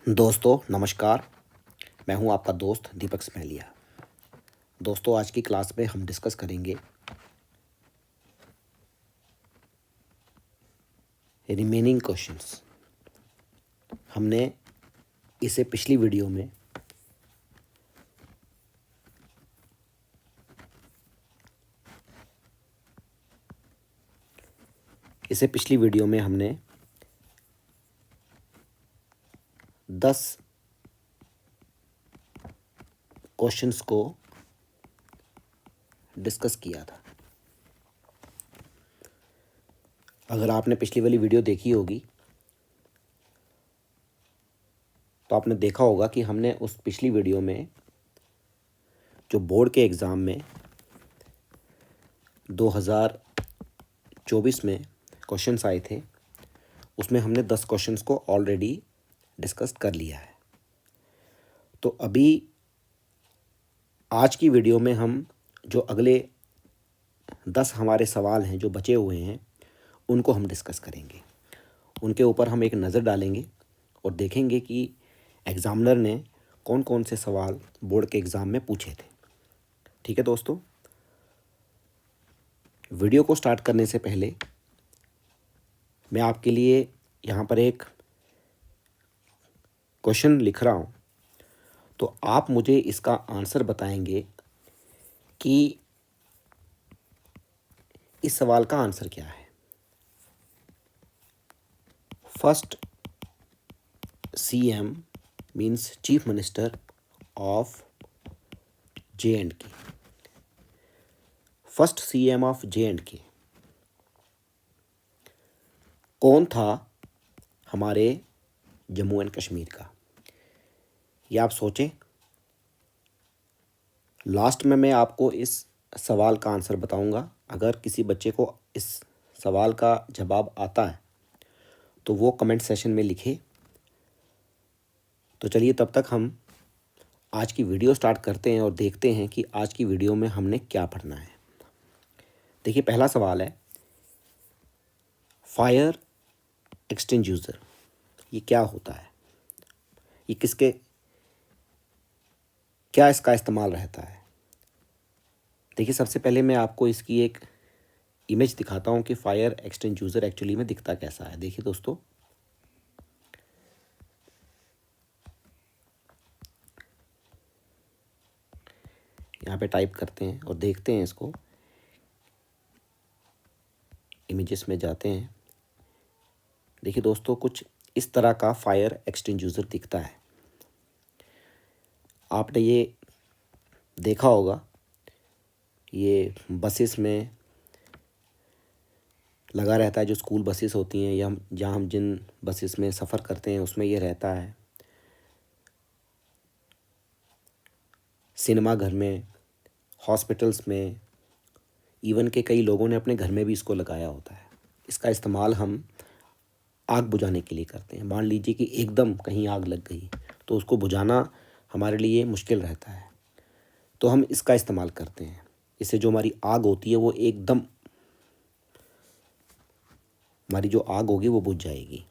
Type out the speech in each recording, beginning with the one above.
दोस्तों नमस्कार। मैं हूं आपका दोस्त दीपक स्मेलिया। दोस्तों आज की क्लास में हम डिस्कस करेंगे रिमेनिंग क्वेश्चंस। हमने इसे पिछली वीडियो में हमने 10 क्वेश्चंस को डिस्कस किया था। अगर आपने पिछली वाली वीडियो देखी होगी तो आपने देखा होगा कि हमने उस पिछली वीडियो में जो बोर्ड के एग्ज़ाम में 2024 में क्वेश्चंस आए थे उसमें हमने 10 क्वेश्चंस को ऑलरेडी डिस्कस कर लिया है। तो अभी आज की वीडियो में हम जो अगले 10 हमारे सवाल हैं जो बचे हुए हैं उनको हम डिस्कस करेंगे। उनके ऊपर हम एक नज़र डालेंगे और देखेंगे कि एग्ज़ामिनर ने कौन कौन से सवाल बोर्ड के एग्ज़ाम में पूछे थे। ठीक है दोस्तों, वीडियो को स्टार्ट करने से पहले मैं आपके लिए यहाँ पर एक क्वेश्चन लिख रहा हूँ, तो आप मुझे इसका आंसर बताएंगे कि इस सवाल का आंसर क्या है। First CM means chief minister of J&K। First CM of J&K कौन था हमारे जम्मू एंड कश्मीर का? ये आप सोचें। लास्ट में मैं आपको इस सवाल का आंसर बताऊंगा। अगर किसी बच्चे को इस सवाल का जवाब आता है तो वो कमेंट सेशन में लिखे। तो चलिए तब तक हम आज की वीडियो स्टार्ट करते हैं और देखते हैं कि आज की वीडियो में हमने क्या पढ़ना है। देखिए पहला सवाल है, फायर एक्सटिंग्यूशर ये क्या होता है? ये क्या इसका इस्तेमाल रहता है? देखिए सबसे पहले मैं आपको इसकी एक इमेज दिखाता हूँ कि फायर एक्सटिंग्यूशर एक्चुअली में दिखता कैसा है। देखिए दोस्तों, यहाँ पे टाइप करते हैं और देखते हैं इसको। इमेजेस में जाते हैं। देखिए दोस्तों, कुछ इस तरह का फायर एक्सटिंग्यूशर दिखता है। आपने ये देखा होगा, ये बसेस में लगा रहता है। जो स्कूल बसेस होती हैं या जहाँ हम जिन बसेस में सफ़र करते हैं उसमें ये रहता है। सिनेमा घर में, हॉस्पिटल्स में, इवन के कई लोगों ने अपने घर में भी इसको लगाया होता है। इसका इस्तेमाल हम आग बुझाने के लिए करते हैं। मान लीजिए कि एकदम कहीं आग लग गई तो उसको बुझाना हमारे लिए मुश्किल रहता है, तो हम इसका इस्तेमाल करते हैं। इससे जो हमारी आग होती है वो एकदम, हमारी जो आग होगी वो बुझ जाएगी।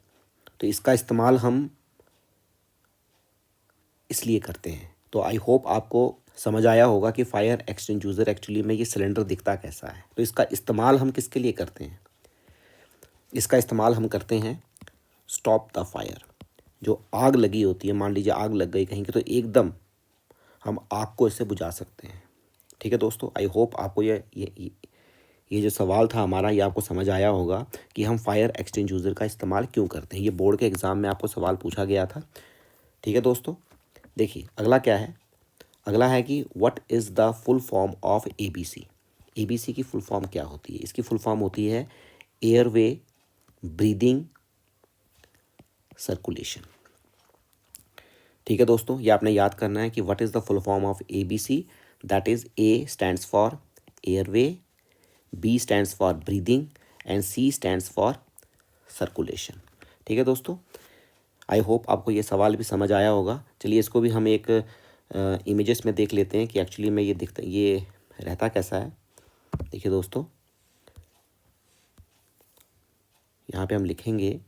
तो इसका इस्तेमाल हम इसलिए करते हैं। तो आई होप आपको समझ आया होगा कि फायर एक्सटिंग्यूशर एक्चुअली में ये सिलेंडर दिखता कैसा है। तो इसका इस्तेमाल हम किसके लिए करते हैं? इसका इस्तेमाल हम करते हैं स्टॉप द फायर। जो आग लगी होती है, मान लीजिए आग लग गई कहीं की, तो एकदम हम आग को इससे बुझा सकते हैं। ठीक है दोस्तों, आई होप आपको ये जो सवाल था हमारा, ये आपको समझ आया होगा कि हम फायर एक्सटिंग्यूशर का इस्तेमाल क्यों करते हैं। ये बोर्ड के एग्ज़ाम में आपको सवाल पूछा गया था। ठीक है दोस्तों, देखिए अगला क्या है। अगला है कि what is the full form of ABC। ABC की फुल फॉर्म क्या होती है? इसकी फुल फॉर्म होती है एयरवे ब्रीदिंग सर्कुलेशन। ठीक है दोस्तों, ये आपने याद करना है कि what is the full form of ABC। That is A stands for airway, B stands for breathing and C stands for circulation. ठीक है दोस्तों, आई होप आपको ये सवाल भी समझ आया होगा। चलिए इसको भी हम एक इमेजेस में देख लेते हैं कि एक्चुअली में ये रहता कैसा है। देखिए दोस्तों, यहाँ पे हम लिखेंगे,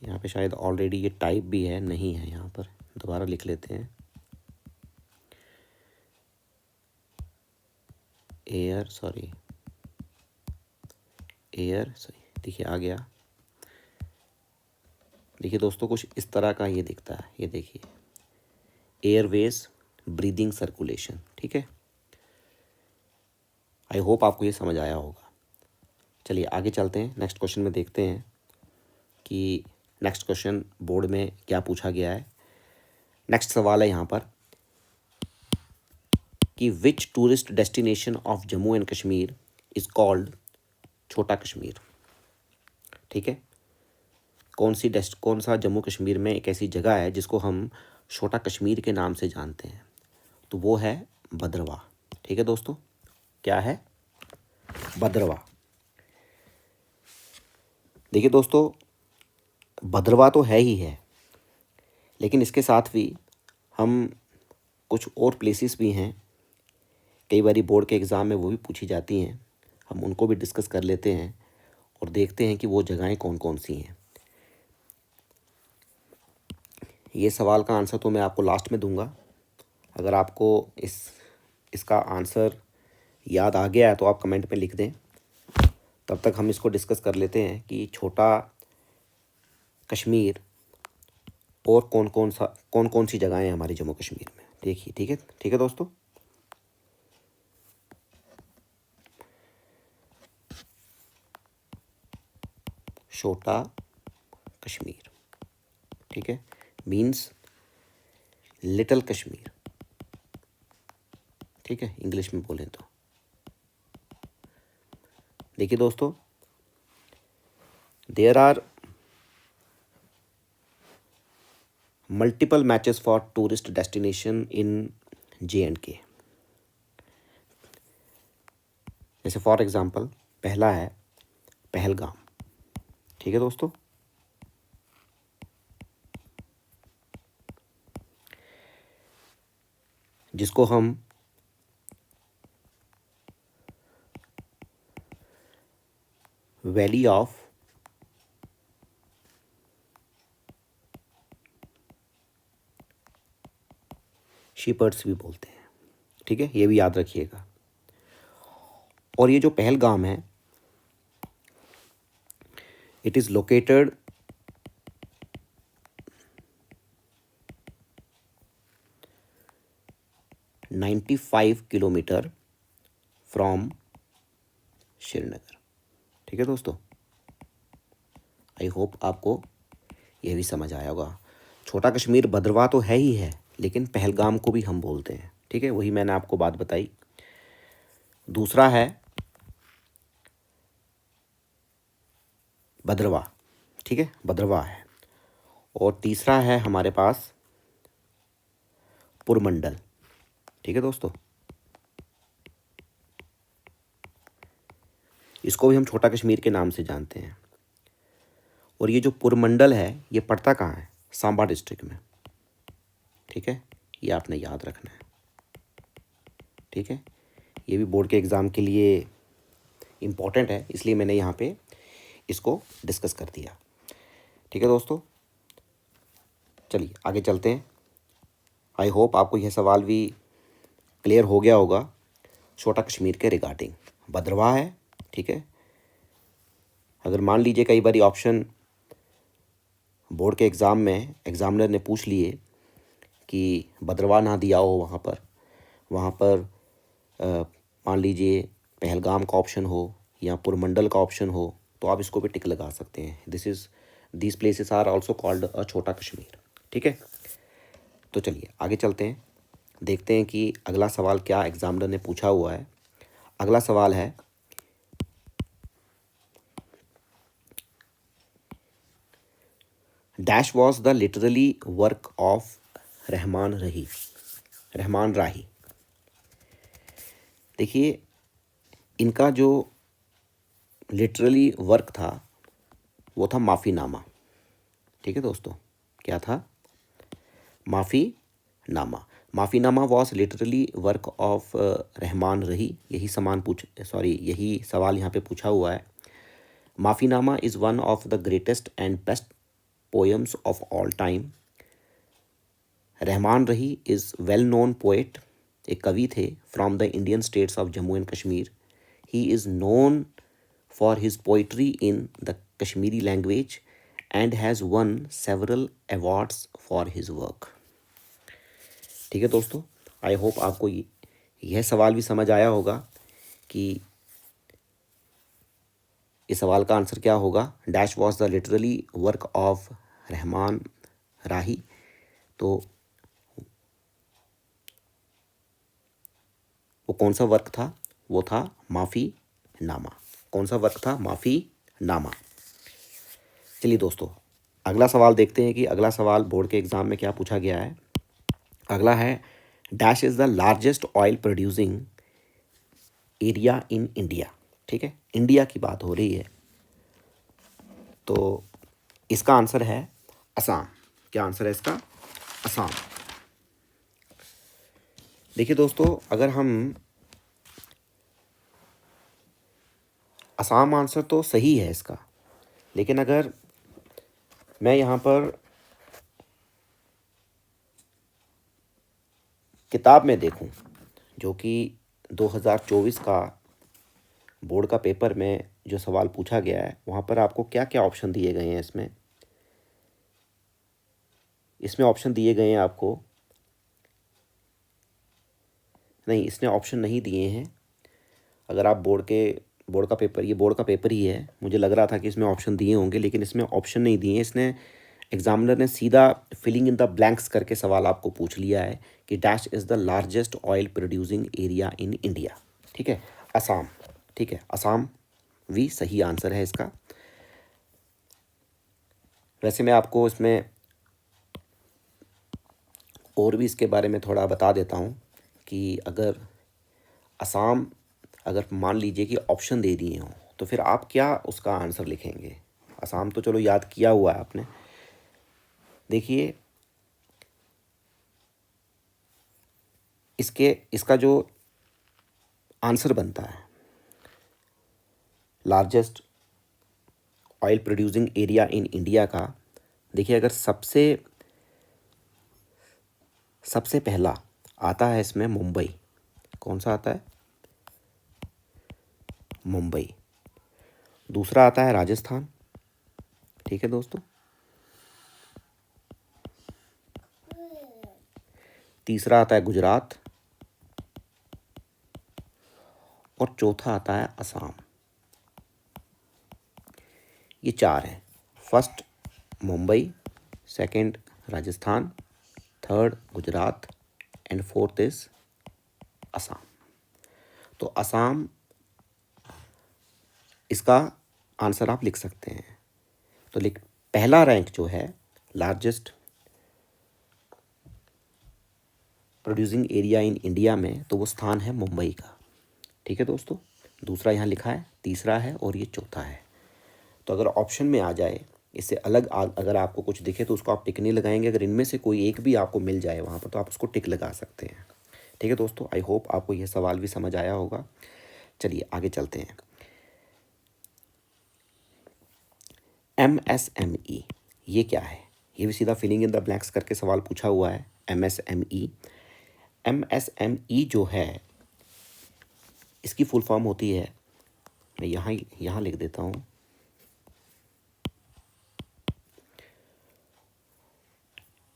यहाँ पे शायद ऑलरेडी ये टाइप भी है, नहीं है यहाँ पर, दोबारा लिख लेते हैं। एयर सॉरी, देखिए आ गया। देखिए दोस्तों, कुछ इस तरह का ये दिखता है, ये देखिए, एयरवेज ब्रीदिंग सर्कुलेशन। ठीक है, आई होप आपको ये समझ आया होगा। चलिए आगे चलते हैं, नेक्स्ट क्वेश्चन में देखते हैं कि नेक्स्ट क्वेश्चन बोर्ड में क्या पूछा गया है। नेक्स्ट सवाल है यहाँ पर कि which tourist destination of Jammu and Kashmir is called Chhota Kashmir. ठीक है, कौन सा जम्मू कश्मीर में एक ऐसी जगह है जिसको हम छोटा कश्मीर के नाम से जानते हैं, तो वो है भद्रवाह। ठीक है दोस्तों, क्या है? भद्रवाह। देखिए दोस्तों, भद्रवाह तो है ही है, लेकिन इसके साथ भी हम कुछ और प्लेसेस भी हैं, कई बारी बोर्ड के एग्ज़ाम में वो भी पूछी जाती हैं, हम उनको भी डिस्कस कर लेते हैं और देखते हैं कि वो जगहें कौन कौन सी हैं। ये सवाल का आंसर तो मैं आपको लास्ट में दूंगा। अगर आपको इसका आंसर याद आ गया है तो आप कमेंट में लिख दें, तब तक हम इसको डिस्कस कर लेते हैं कि छोटा कश्मीर और कौन कौन सी जगहें हैं हमारे जम्मू कश्मीर में। देखिए, ठीक है दोस्तों। छोटा कश्मीर, ठीक है, मीन्स लिटिल कश्मीर। ठीक है, इंग्लिश में बोलें तो। देखिए दोस्तों, there are multiple matches for tourist destination in J&K। जैसे फॉर एग्जांपल पहला है पहलगाम। ठीक है दोस्तों, जिसको हम वैली ऑफ शीपर्ड्स भी बोलते हैं। ठीक है, ये भी याद रखिएगा। और ये जो पहलगाम है, it is located 95 kilometre from Srinagar. ठीक है दोस्तों, आई होप आपको यह भी समझ आया होगा। छोटा कश्मीर भद्रवाह तो है ही है, लेकिन पहलगाम को भी हम बोलते हैं। ठीक है, वही मैंने आपको बात बताई। दूसरा है भद्रवाह। ठीक है, भद्रवाह है। और तीसरा है हमारे पास पुरमंडल। ठीक है दोस्तों, इसको भी हम छोटा कश्मीर के नाम से जानते हैं। और ये जो पुरमंडल है, ये पड़ता कहाँ है? सांबा डिस्ट्रिक्ट में। ठीक है, ये आपने याद रखना है। ठीक है, ये भी बोर्ड के एग्ज़ाम के लिए इम्पॉर्टेंट है, इसलिए मैंने यहाँ पे इसको डिस्कस कर दिया। ठीक है दोस्तों, चलिए आगे चलते हैं। आई होप आपको यह सवाल भी क्लियर हो गया होगा छोटा कश्मीर के रिगार्डिंग। भद्रवाह है। ठीक है, अगर मान लीजिए कई बार ऑप्शन बोर्ड के एग्ज़ाम में एग्ज़ामिनर ने पूछ लिए कि भद्रवाह ना दिया हो, वहाँ पर मान लीजिए पहलगाम का ऑप्शन हो या पुरमंडल का ऑप्शन हो, तो आप इसको भी टिक लगा सकते हैं। These places are also called a छोटा कश्मीर। ठीक है, तो चलिए आगे चलते हैं, देखते हैं कि अगला सवाल क्या एग्ज़ामिनर ने पूछा हुआ है। अगला सवाल है dash was the literally work of Rahman Rahi. देखिए, इनका जो लिटरली वर्क था वो था माफ़ीनामा। ठीक है दोस्तों, क्या था? Mafinama was literally work of Rahman Rahi. यही सवाल यहाँ पे पूछा हुआ है। Mafinama is one of the greatest and best poems of all time. Rahman Rahi is well known poet, एक कवि थे, from the Indian states of Jammu and Kashmir. He is known for his poetry in the Kashmiri language and has won several awards for his work. ठीक है दोस्तों, I hope आपको यह सवाल भी समझ आया होगा कि इस सवाल का आंसर क्या होगा। Dash was the literally work of Rahman Rahi. तो वो कौन सा वर्क था? वो था माफ़ी नामा। कौन सा वर्क था? माफ़ी नामा। चलिए दोस्तों, अगला सवाल देखते हैं कि अगला सवाल बोर्ड के एग्ज़ाम में क्या पूछा गया है। अगला है dash is the largest oil producing area in India. ठीक है, इंडिया की बात हो रही है, तो इसका आंसर है असम। क्या आंसर है इसका? असम। देखिए दोस्तों, अगर हम असम आंसर तो सही है इसका, लेकिन अगर मैं यहाँ पर किताब में देखूं, जो कि 2024 का बोर्ड का पेपर में जो सवाल पूछा गया है, वहाँ पर आपको क्या क्या ऑप्शन दिए गए हैं। इसमें ऑप्शन दिए गए हैं आपको, नहीं, इसने ऑप्शन नहीं दिए हैं। अगर आप बोर्ड का पेपर, ये बोर्ड का पेपर ही है, मुझे लग रहा था कि इसमें ऑप्शन दिए होंगे, लेकिन इसमें ऑप्शन नहीं दिए हैं। इसने एग्जामिनर ने सीधा फिलिंग इन द ब्लैंक्स करके सवाल आपको पूछ लिया है कि dash is the largest oil producing area in India. ठीक है, असम। ठीक है, असम भी सही आंसर है इसका। वैसे मैं आपको इसमें और भी इसके बारे में थोड़ा बता देता हूँ कि अगर असम, अगर मान लीजिए कि ऑप्शन दे दिए हों, तो फिर आप क्या उसका आंसर लिखेंगे। असम तो चलो याद किया हुआ है आपने। देखिए, इसका जो आंसर बनता है largest oil producing area in India का, देखिए अगर सबसे पहला आता है इसमें मुंबई। कौन सा आता है? मुंबई। दूसरा आता है राजस्थान। ठीक है दोस्तों। तीसरा आता है गुजरात और चौथा आता है असम। ये चार हैं। First Mumbai, second Rajasthan, third Gujarat and fourth is Assam. तो असम इसका आंसर आप लिख सकते हैं। तो पहला रैंक जो है largest producing area in India में, तो वो स्थान है मुंबई का। ठीक है दोस्तों, दूसरा यहाँ लिखा है, तीसरा है और ये चौथा है। तो अगर ऑप्शन में आ जाए, इससे अलग अगर आपको कुछ दिखे तो उसको आप टिक नहीं लगाएंगे। अगर इनमें से कोई एक भी आपको मिल जाए वहाँ पर, तो आप उसको टिक लगा सकते हैं। ठीक है दोस्तों, आई होप आपको यह सवाल भी समझ आया होगा। चलिए आगे चलते हैं। MSME ये क्या है? ये भी सीधा फिलिंग इन द ब्लैंक्स करके सवाल पूछा हुआ है। MSME जो है, इसकी फुल फॉर्म होती है, मैं यहाँ लिख देता हूँ,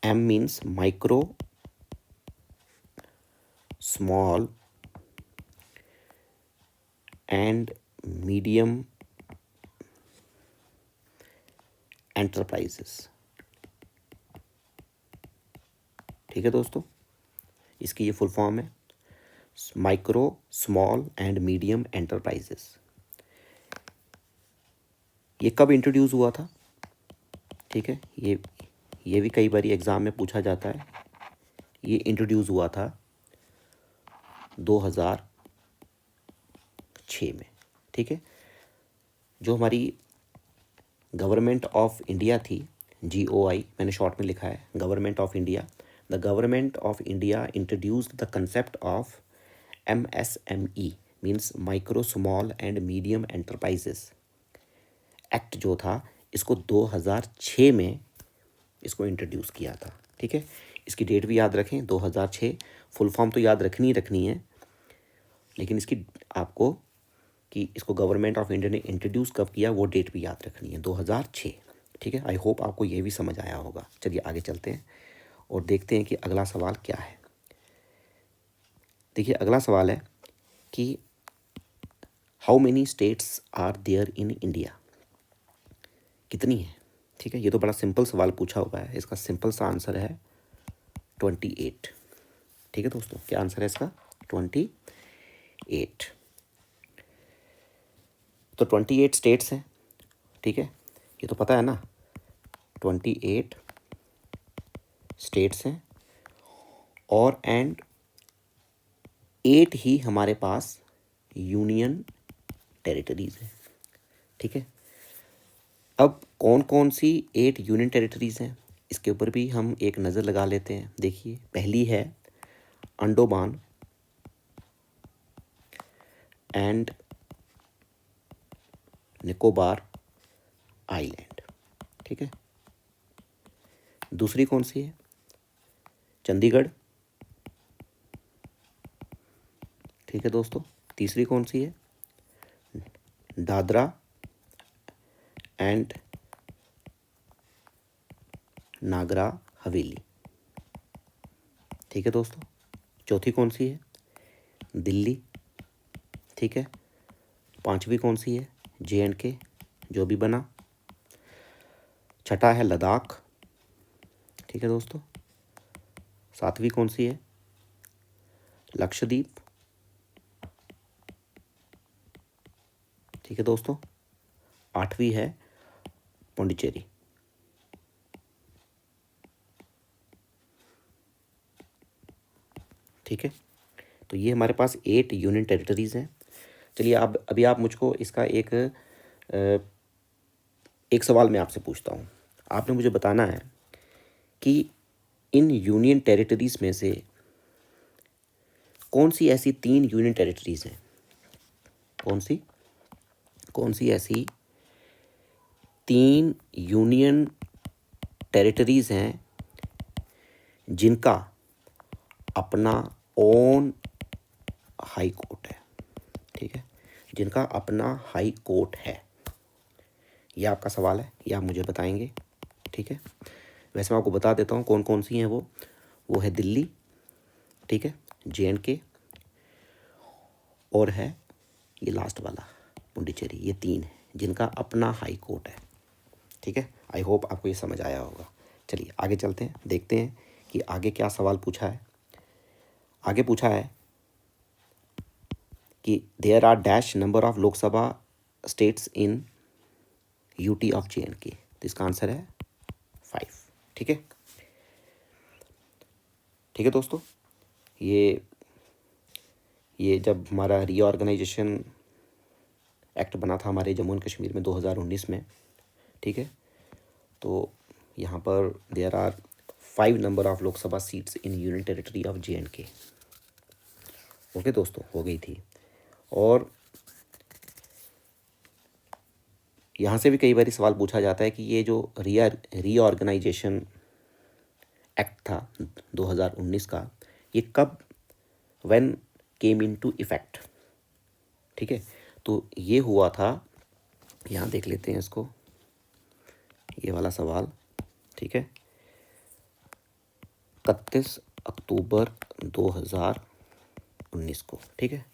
M means micro, small and medium enterprises. ठीक है दोस्तों, इसकी ये फुल फॉर्म है micro, small and medium enterprises. ये कब इंट्रोड्यूस हुआ था? ठीक है, ये भी कई बार एग्ज़ाम में पूछा जाता है। ये इंट्रोड्यूस हुआ था 2006 में। ठीक है, जो हमारी गवर्नमेंट ऑफ इंडिया थी, GOI मैंने शॉर्ट में लिखा है, government of India, the government of India introduced the concept of MSME means micro, small and medium enterprises act जो था, इसको 2006 में इसको इंट्रोड्यूस किया था। ठीक है, इसकी डेट भी याद रखें 2006। फुल फॉर्म तो याद रखनी ही रखनी है, लेकिन इसकी आपको कि इसको गवर्नमेंट ऑफ इंडिया ने इंट्रोड्यूस कब किया वो डेट भी याद रखनी है, 2006। ठीक है, आई होप आपको ये भी समझ आया होगा। चलिए आगे चलते हैं और देखते हैं कि अगला सवाल क्या है। देखिए अगला सवाल है कि how many states are there in India, कितनी है। ठीक है, ये तो बड़ा सिंपल सवाल पूछा हुआ है, इसका सिंपल सा आंसर है 28। ठीक है दोस्तों, क्या आंसर है इसका? 28। तो 28 स्टेट्स हैं। ठीक है, ये तो पता है ना, 28 स्टेट्स हैं और एंड 8 ही हमारे पास यूनियन टेरिटरीज हैं। ठीक है, अब कौन कौन सी 8 यूनियन टेरिटरीज हैं इसके ऊपर भी हम एक नज़र लगा लेते हैं। देखिए पहली है अंडोमान एंड निकोबार आइलैंड। ठीक है, दूसरी कौन सी है? चंडीगढ़। ठीक है दोस्तों, तीसरी कौन सी है? दादरा एंड नागरा हवेली। ठीक है दोस्तों, चौथी कौन सी है? दिल्ली। ठीक है, पांचवी कौन सी है? JNK, जो भी बना। छठा है लद्दाख। ठीक है दोस्तों, सातवीं कौन सी है? लक्षद्वीप। ठीक है दोस्तों, आठवीं है पुडुचेरी। ठीक है, तो ये हमारे पास 8 यूनियन टेरिटरीज हैं। चलिए अब अभी आप मुझको इसका एक सवाल मैं आपसे पूछता हूँ। आपने मुझे बताना है कि इन यूनियन टेरिटरीज में से कौन सी ऐसी 3 यूनियन टेरिटरीज हैं, कौन सी ऐसी 3 यूनियन टेरिटरीज हैं जिनका अपना ओन हाई कोर्ट है। ठीक है, जिनका अपना हाई कोर्ट है। यह आपका सवाल है, यह आप मुझे बताएंगे। ठीक है, वैसे मैं आपको बता देता हूँ कौन कौन सी हैं वो है दिल्ली। ठीक है, JNK और है ये लास्ट वाला पुडुचेरी। ये 3 है जिनका अपना हाई कोर्ट है। ठीक है, आई होप आपको ये समझ आया होगा। चलिए आगे चलते हैं, देखते हैं कि आगे क्या सवाल पूछा है। आगे पूछा है कि there are dash number of Lok Sabha states in UT of JNK। तो इसका आंसर है 5। ठीक है, ठीक है दोस्तों, ये जब हमारा रीऑर्गेनाइजेशन एक्ट बना था हमारे जम्मू एंड कश्मीर में 2019 में। ठीक है, तो यहाँ पर there are 5 number of Lok Sabha seats in union territory of JNK। Okay दोस्तों, हो गई थी। और यहाँ से भी कई बार सवाल पूछा जाता है कि ये जो रीऑर्गेनाइजेशन एक्ट था 2019 का, ये कब व्हेन केम इनटू इफेक्ट। ठीक है, तो ये हुआ था, यहाँ देख लेते हैं इसको, ये वाला सवाल। ठीक है, 31 अक्टूबर 2019 को। ठीक है,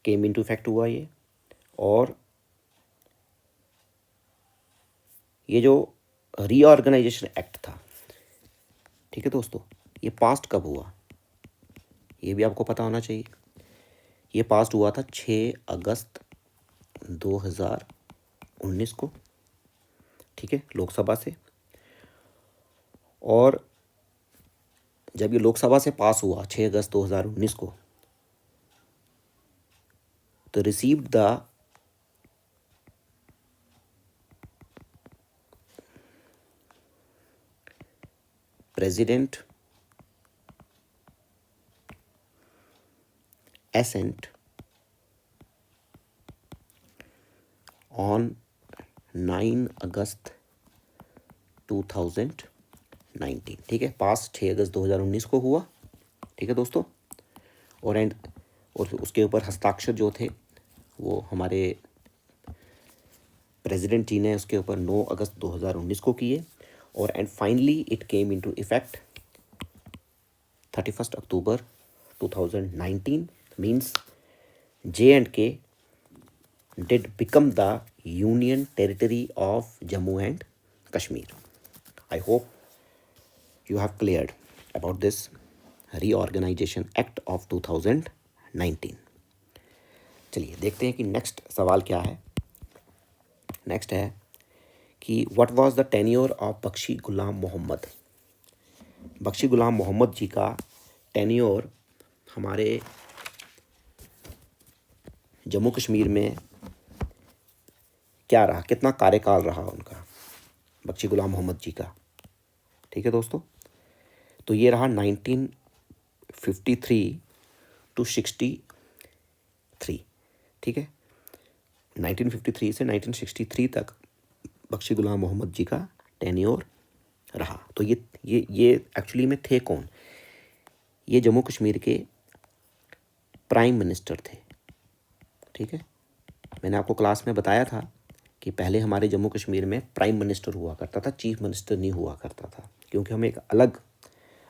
केम इनटू इफेक्ट हुआ ये। और ये जो रीऑर्गेनाइजेशन एक्ट था, ठीक है दोस्तों, ये पास्ट कब हुआ ये भी आपको पता होना चाहिए। ये पास्ट हुआ था 6 अगस्त 2019 को। ठीक है, लोकसभा से। और जब ये लोकसभा से पास हुआ 6 अगस्त 2019 को, तो received the president assent on 9 अगस्त 2019, ठीक है, पास 6 अगस्त 2019 को हुआ, ठीक है दोस्तों। और उसके ऊपर हस्ताक्षर जो थे वो हमारे प्रेसिडेंट जी ने उसके ऊपर 9 अगस्त 2019 को किए। और and finally it came into effect 31 October 2019, means J&K did become the union territory of Jammu and Kashmir. I hope you have cleared about this reorganization act of 2019. चलिए देखते हैं कि नेक्स्ट सवाल क्या है। नेक्स्ट है कि what was the tenure of Bakshi Ghulam Mohammad. Bakshi Ghulam Mohammad ji का टेन्योर हमारे जम्मू कश्मीर में क्या रहा, कितना कार्यकाल रहा उनका, बख्शी गुलाम मोहम्मद जी का, ठीक है दोस्तों। तो ये रहा 1953 to 63, ठीक है, 1953 से 1963 तक बख्शी गुलाम मोहम्मद जी का टेन्योर रहा। तो ये एक्चुअली में थे कौन? ये जम्मू कश्मीर के प्राइम मिनिस्टर थे, ठीक है। मैंने आपको क्लास में बताया था कि पहले हमारे जम्मू कश्मीर में प्राइम मिनिस्टर हुआ करता था, चीफ मिनिस्टर नहीं हुआ करता था, क्योंकि हम एक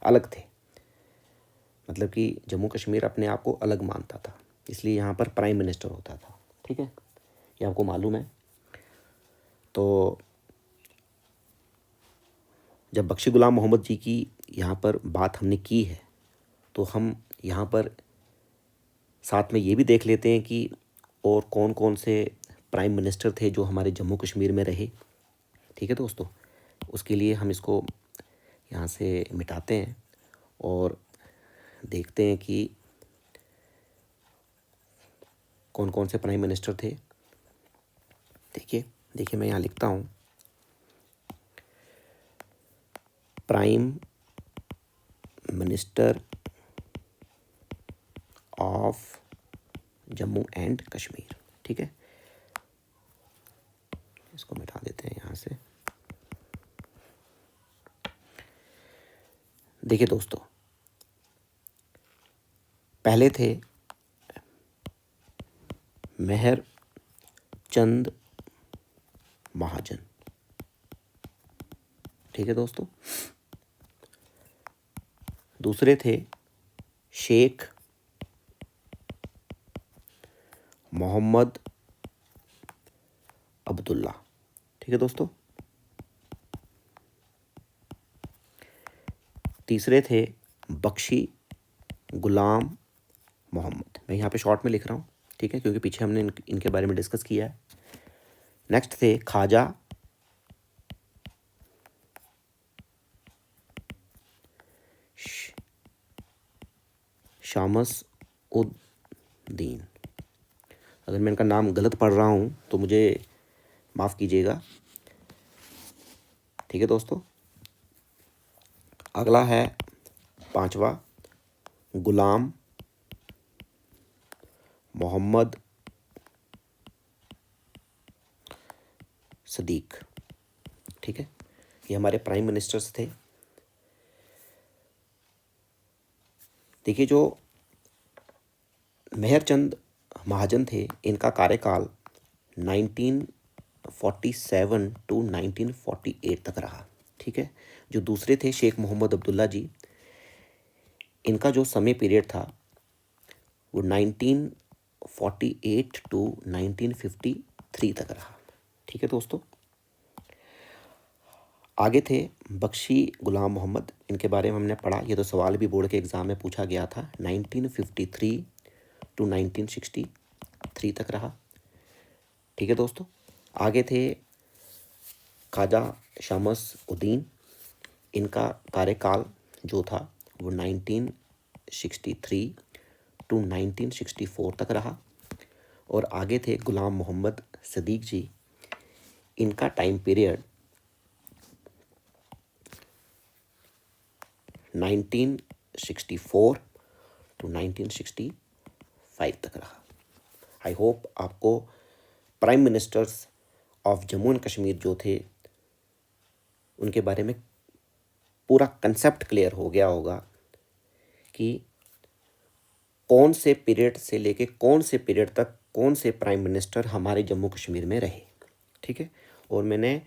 अलग थे, मतलब कि जम्मू कश्मीर अपने आप को अलग मानता था, इसलिए यहाँ पर प्राइम मिनिस्टर होता था, ठीक है, ये आपको मालूम है। तो जब बख्शी गुलाम मोहम्मद जी की यहाँ पर बात हमने की है, तो हम यहाँ पर साथ में ये भी देख लेते हैं कि और कौन कौन से प्राइम मिनिस्टर थे जो हमारे जम्मू कश्मीर में रहे, ठीक है दोस्तों। उसके लिए हम इसको यहाँ से मिटाते हैं और देखते हैं कि कौन कौन से प्राइम मिनिस्टर थे। देखिए मैं यहाँ लिखता हूँ, prime minister of Jammu and Kashmir, ठीक है। इसको मिटा देते हैं यहाँ से। देखिए दोस्तों, पहले थे मेहर चंद महाजन, ठीक है दोस्तों। दूसरे थे शेख मोहम्मद अब्दुल्ला, ठीक है दोस्तों। तीसरे थे बख्शी गुलाम मोहम्मद, मैं यहाँ पे शॉर्ट में लिख रहा हूँ, ठीक है, क्योंकि पीछे हमने इनके बारे में डिस्कस किया है। नेक्स्ट थे ख्वाजा शामस उद्दीन। अगर मैं इनका नाम गलत पढ़ रहा हूँ तो मुझे माफ़ कीजिएगा, ठीक है दोस्तों। अगला है पांचवा गुलाम मोहम्मद सदीक, ठीक है, ये हमारे प्राइम मिनिस्टर्स थे। देखिए, जो मेहरचंद महाजन थे, इनका कार्यकाल 1947 to 1948 तक रहा, ठीक है। जो दूसरे थे शेख मोहम्मद अब्दुल्ला जी, इनका जो समय पीरियड था वो 1948 to 1953 तक रहा, ठीक है दोस्तों। आगे थे बख्शी गुलाम मोहम्मद, इनके बारे में हमने पढ़ा, ये तो सवाल भी बोर्ड के एग्ज़ाम में पूछा गया था। 1953 to 1963 तक रहा, ठीक है दोस्तों। आगे थे ख्वाजा शामस उद्दीन, इनका कार्यकाल जो था वो 1963 to 1964 तक रहा। और आगे थे गुलाम मोहम्मद सदीक जी, इनका टाइम पीरियड 1964 to 1965 तक रहा। आई होप आपको prime ministers of Jammu and Kashmir जो थे उनके बारे में पूरा कंसेप्ट क्लियर हो गया होगा कि कौन से पीरियड से लेके कौन से पीरियड तक कौन से प्राइम मिनिस्टर हमारे जम्मू कश्मीर में रहे। ठीक है, और मैंने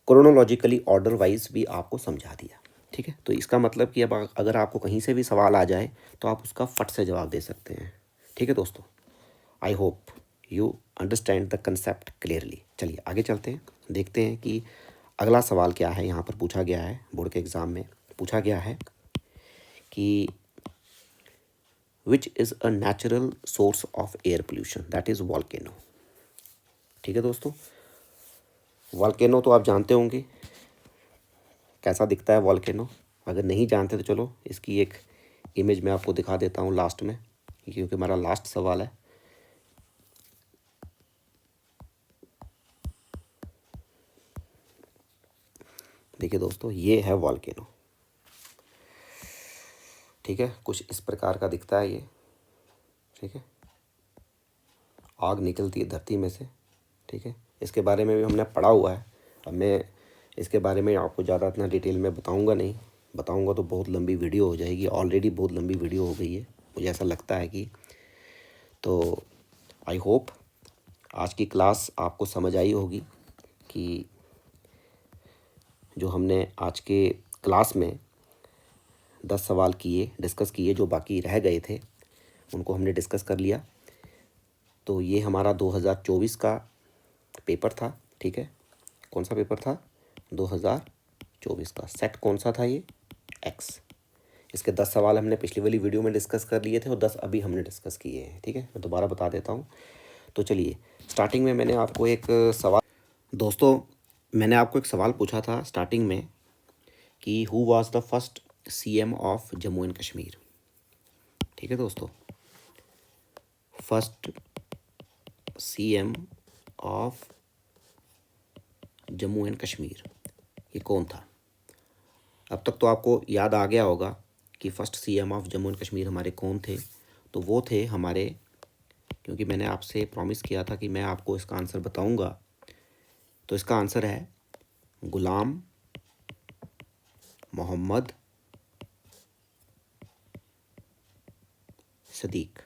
क्रोनोलॉजिकली ऑर्डर वाइज भी आपको समझा दिया। ठीक है, तो इसका मतलब कि अब अगर आपको कहीं से भी सवाल आ जाए तो आप उसका फट से जवाब दे सकते हैं। ठीक है दोस्तों, I hope you understand the concept clearly. चलिए आगे चलते हैं, देखते हैं कि अगला सवाल क्या है। यहाँ पर पूछा गया है, बोर्ड के एग्ज़ाम में पूछा गया है कि which is a natural source of air pollution, that is volcano. ठीक है दोस्तों, वॉल्केनो तो आप जानते होंगे कैसा दिखता है वॉल्केनो। अगर नहीं जानते तो चलो इसकी एक इमेज मैं आपको दिखा देता हूँ लास्ट में, क्योंकि हमारा लास्ट सवाल है। देखिए दोस्तों, ये है वॉल्केनो। ठीक है, कुछ इस प्रकार का दिखता है ये। ठीक है, आग निकलती है धरती में से। ठीक है, इसके बारे में भी हमने पढ़ा हुआ है। अब मैं इसके बारे में आपको ज़्यादा इतना डिटेल में बताऊंगा नहीं, बताऊंगा तो बहुत लंबी वीडियो हो जाएगी। ऑलरेडी बहुत लंबी वीडियो हो गई है, मुझे ऐसा लगता है कि। तो आई होप आज की क्लास आपको समझ आई होगी कि जो हमने आज के क्लास में 10 सवाल किए, डिस्कस किए, जो बाकी रह गए थे उनको हमने डिस्कस कर लिया। तो ये हमारा 2024 का पेपर था। ठीक है, कौन सा पेपर था? 2024 का। सेट कौन सा था? ये एक्स। इसके 10 सवाल हमने पिछली वाली वीडियो में डिस्कस कर लिए थे और 10 अभी हमने डिस्कस किए हैं। ठीक है, मैं दोबारा बता देता हूँ। तो चलिए, स्टार्टिंग में मैंने आपको एक सवाल, दोस्तों मैंने आपको एक सवाल पूछा था स्टार्टिंग में कि who was the first CM of Jammu and Kashmir. ठीक है दोस्तों, first CM of Jammu and Kashmir ये कौन था? अब तक तो आपको याद आ गया होगा कि first CM of Jammu and Kashmir हमारे कौन थे। तो वो थे हमारे, क्योंकि मैंने आपसे प्रॉमिस किया था कि मैं आपको इसका आंसर बताऊंगा, तो इसका आंसर है गुलाम मोहम्मद सदीक।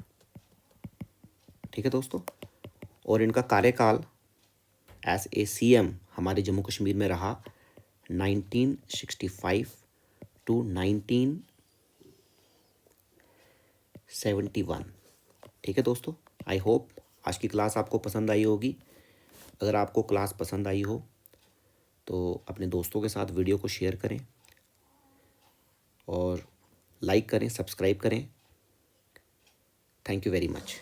ठीक है दोस्तों, और इनका कार्यकाल एज ए सीएम हमारे जम्मू कश्मीर में रहा 1965 टू 1971। ठीक है दोस्तों, आई होप आज की क्लास आपको पसंद आई होगी। अगर आपको क्लास पसंद आई हो तो अपने दोस्तों के साथ वीडियो को शेयर करें और लाइक करें, सब्सक्राइब करें। Thank you very much.